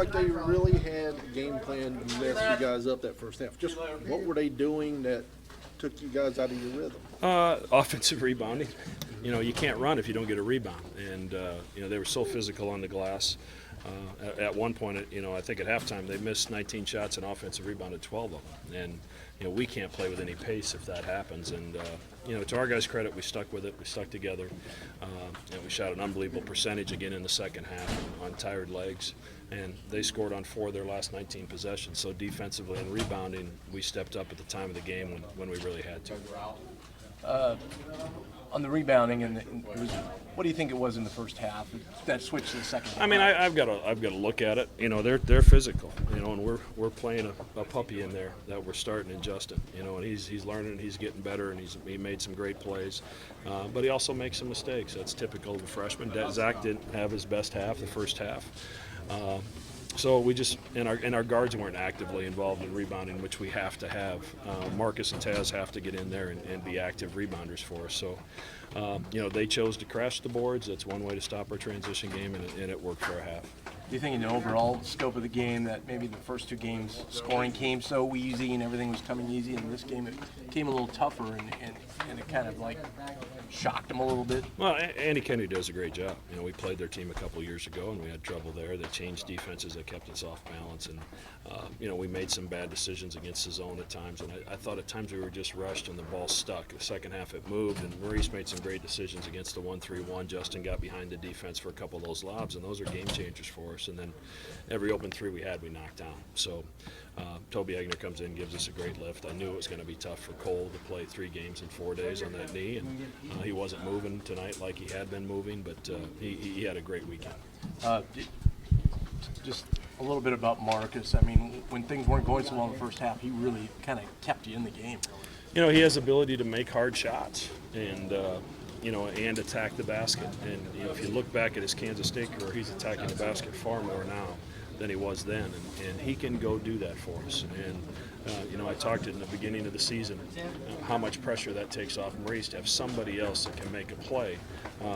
like they really had a game plan to mess you guys up that first half. Just what were they doing that took you guys out of your rhythm? Offensive rebounding. You can't run if you don't get a rebound. And, they were so physical on the glass. At one point, I think at halftime, they missed 19 shots and offensive rebounded 12 of them. And, we can't play with any pace if that happens. And, to our guys' credit, we stuck with it. We stuck together. And we shot an unbelievable percentage again in the second half on tired legs. And they scored on 4 of their last 19 possessions. So defensively and rebounding, we stepped up at the time of the game when we really had to. On the rebounding, what do you think it was in the first half that switched to the second half? I mean, I've got to look at it. They're physical. And we're playing a puppy in there that we're starting in Justin. And he's learning, he's getting better, and he made some great plays. But he also makes some mistakes. That's typical of a freshman. Zach didn't have his best half, the first half. So we just and our guards weren't actively involved in rebounding, which we have to have. Marcus and Taz have to get in there and be active rebounders for us. So, they chose to crash the boards. That's one way to stop our transition game, and it worked for a half. Do you think in the overall scope of the game that maybe the first 2 games scoring came so easy and everything was coming easy, and this game it came a little tougher and it kind of like shocked them a little bit? Well, Andy Kennedy does a great job. We played their team a couple of years ago, and we had trouble there. They changed defenses. They kept us off balance, and we made some bad decisions against the zone at times. And I thought at times we were just rushed and the ball stuck. The second half it moved, and Maurice made some great decisions against the 1-3-1. Justin got behind the defense for a couple of those lobs, and those are game changers for us. And then every open 3 we had, we knocked down. So Toby Egner comes in, gives us a great lift. I knew it was going to be tough for Cole to play 3 games in 4 days on that knee, and he wasn't moving tonight like he had been moving, but he had a great weekend. Just a little bit about Marcus. I mean, when things weren't going so well in the first half, he really kind of kept you in the game. He has the ability to make hard shots and attack the basket. And, if you look back at his Kansas State career, he's attacking the basket far more now than he was then. And he can go do that for us. And, I talked in the beginning of the season how much pressure that takes off Maurice to have somebody else that can make a play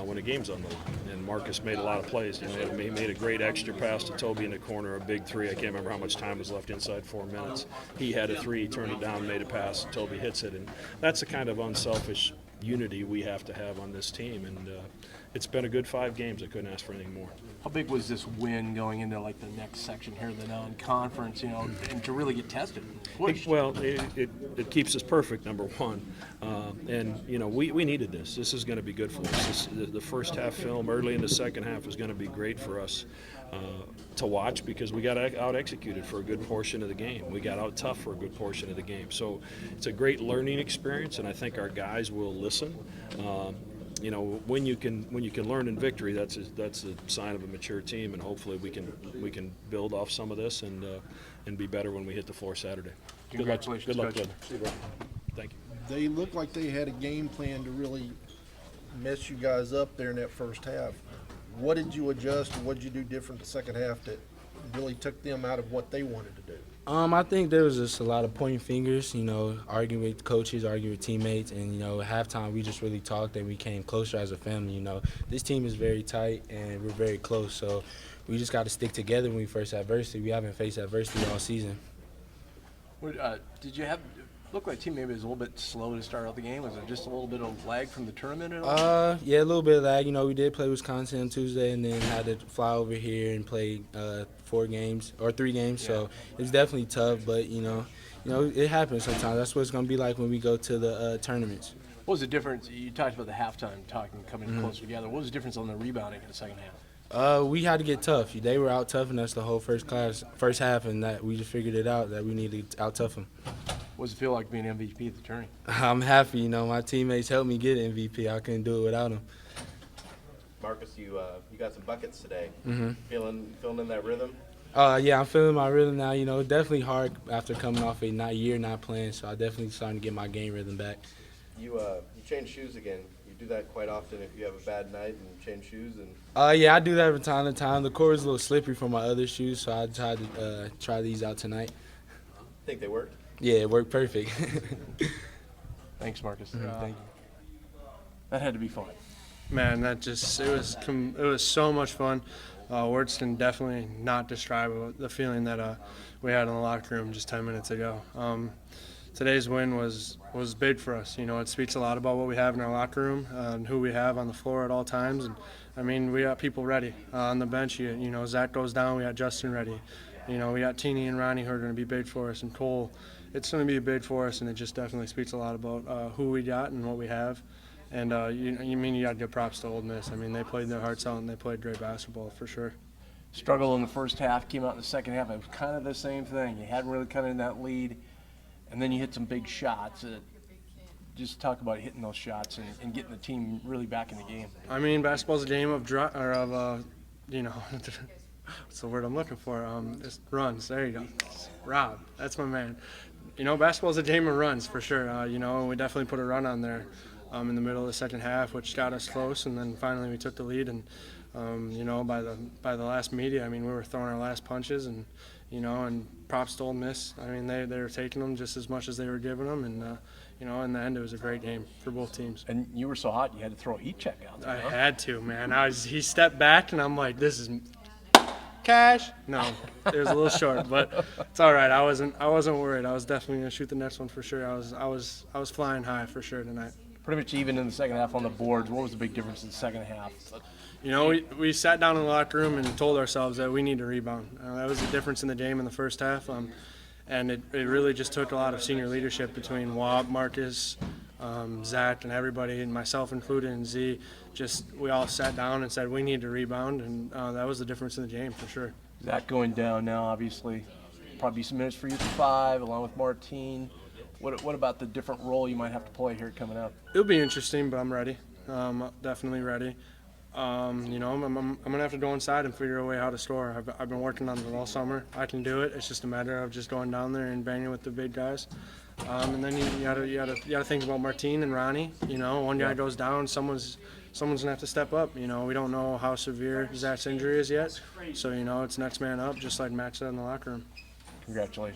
when a game's on the line. And Marcus made a lot of plays. He made a great extra pass to Toby in the corner, a big 3. I can't remember how much time was left inside 4 minutes. He had a 3, he turned it down, made a pass, and Toby hits it. And that's the kind of unselfish unity we have to have on this team. And it's been a good 5 games. I couldn't ask for anything more. How big was this win going into like the next section here, the non-conference, and to really get tested? Well, it keeps us perfect, number one. And, we needed this. This is going to be good for us. The first half film early in the second half is going to be great for us to watch because we got out-executed for a good portion of the game. We got out-tough for a good portion of the game. So it's a great learning experience, and I think our guys will listen. When you can learn in victory, that's a sign of a mature team, and hopefully we can build off some of this and be better when we hit the floor Saturday. Congratulations, Good luck, Coach. Thank you. They looked like they had a game plan to really mess you guys up there in that first half. What did you adjust? What did you do different the second half that really took them out of what they wanted to do? I think there was just a lot of pointing fingers, arguing with coaches, arguing with teammates, and, at halftime we just really talked and we came closer as a family, This team is very tight and we're very close, so we just got to stick together when we face adversity. We haven't faced adversity all season. Did you look like the team maybe was a little bit slow to start out the game? Was it just a little bit of lag from the tournament at all? Yeah, a little bit of lag. We did play Wisconsin on Tuesday and then had to fly over here and play 3 games. Yeah. So it was definitely tough, but it happens sometimes. That's what it's going to be like when we go to the tournaments. What was the difference? You talked about the halftime coming closer together. What was the difference on the rebounding in the second half? We had to get tough. They were out toughing us the whole first half, and that we just figured it out that we needed to out tough them. What does it feel like being MVP at the tourney? I'm happy. My teammates helped me get MVP. I couldn't do it without them. Marcus, you got some buckets today. Feeling in that rhythm? Yeah, I'm feeling my rhythm now. Definitely hard after coming off a year not playing, so I definitely starting to get my game rhythm back. You change shoes again. You do that quite often if you have a bad night and change shoes. Yeah, I do that from time to time. The court is a little slippery from my other shoes, so I tried to try these out tonight. Think they worked? Yeah, it worked perfect. Thanks, Marcus. Thank you. That had to be fun. Man, it was so much fun. Words can definitely not describe the feeling that we had in the locker room just 10 minutes ago. Today's win was big for us. It speaks a lot about what we have in our locker room and who we have on the floor at all times. And I mean, we got people ready on the bench. Zach goes down, we got Justin ready. We got Teeny and Ronnie who are going to be big for us, and Cole. It's going to be big for us, and it just definitely speaks a lot about who we got and what we have. And you got to give props to Ole Miss. I mean, they played their hearts out and they played great basketball for sure. Struggle in the first half, came out in the second half. It was kind of the same thing. You hadn't really come in that lead, and then you hit some big shots. Just talk about hitting those shots and getting the team really back in the game. I mean, basketball's a game of what's the word I'm looking for? Just runs. There you go. Rob, that's my man. Basketball's a game of runs for sure. We definitely put a run on there in the middle of the second half, which got us close, and then finally we took the lead. And by the last media, I mean, we were throwing our last punches, and props to Ole Miss. I mean, they were taking them just as much as they were giving them, and in the end, it was a great game for both teams. And you were so hot, you had to throw a heat check out there. I huh? had to, man. He stepped back, and I'm like, this is cash. No, it was a little short, but it's all right. I wasn't worried. I was definitely gonna shoot the next one for sure. I was flying high for sure tonight. Pretty much even in the second half on the boards. What was the big difference in the second half? We sat down in the locker room and told ourselves that we need to rebound. That was the difference in the game in the first half. And it really just took a lot of senior leadership between Wab, Marcus, Zach, and everybody, and myself included, and Z. We all sat down and said we need to rebound, and that was the difference in the game for sure. Zach going down now, obviously. Probably some minutes for you at 5, along with Martine. What about the different role you might have to play here coming up? It'll be interesting, but I'm ready. Definitely ready. I'm gonna have to go inside and figure a way how to score. I've been working on it all summer. I can do it. It's just a matter of just going down there and banging with the big guys. And then you gotta think about Martine and Ronnie. One guy goes down, someone's gonna have to step up. We don't know how severe Zach's injury is yet, so it's next man up, just like Max said in the locker room. Congratulations.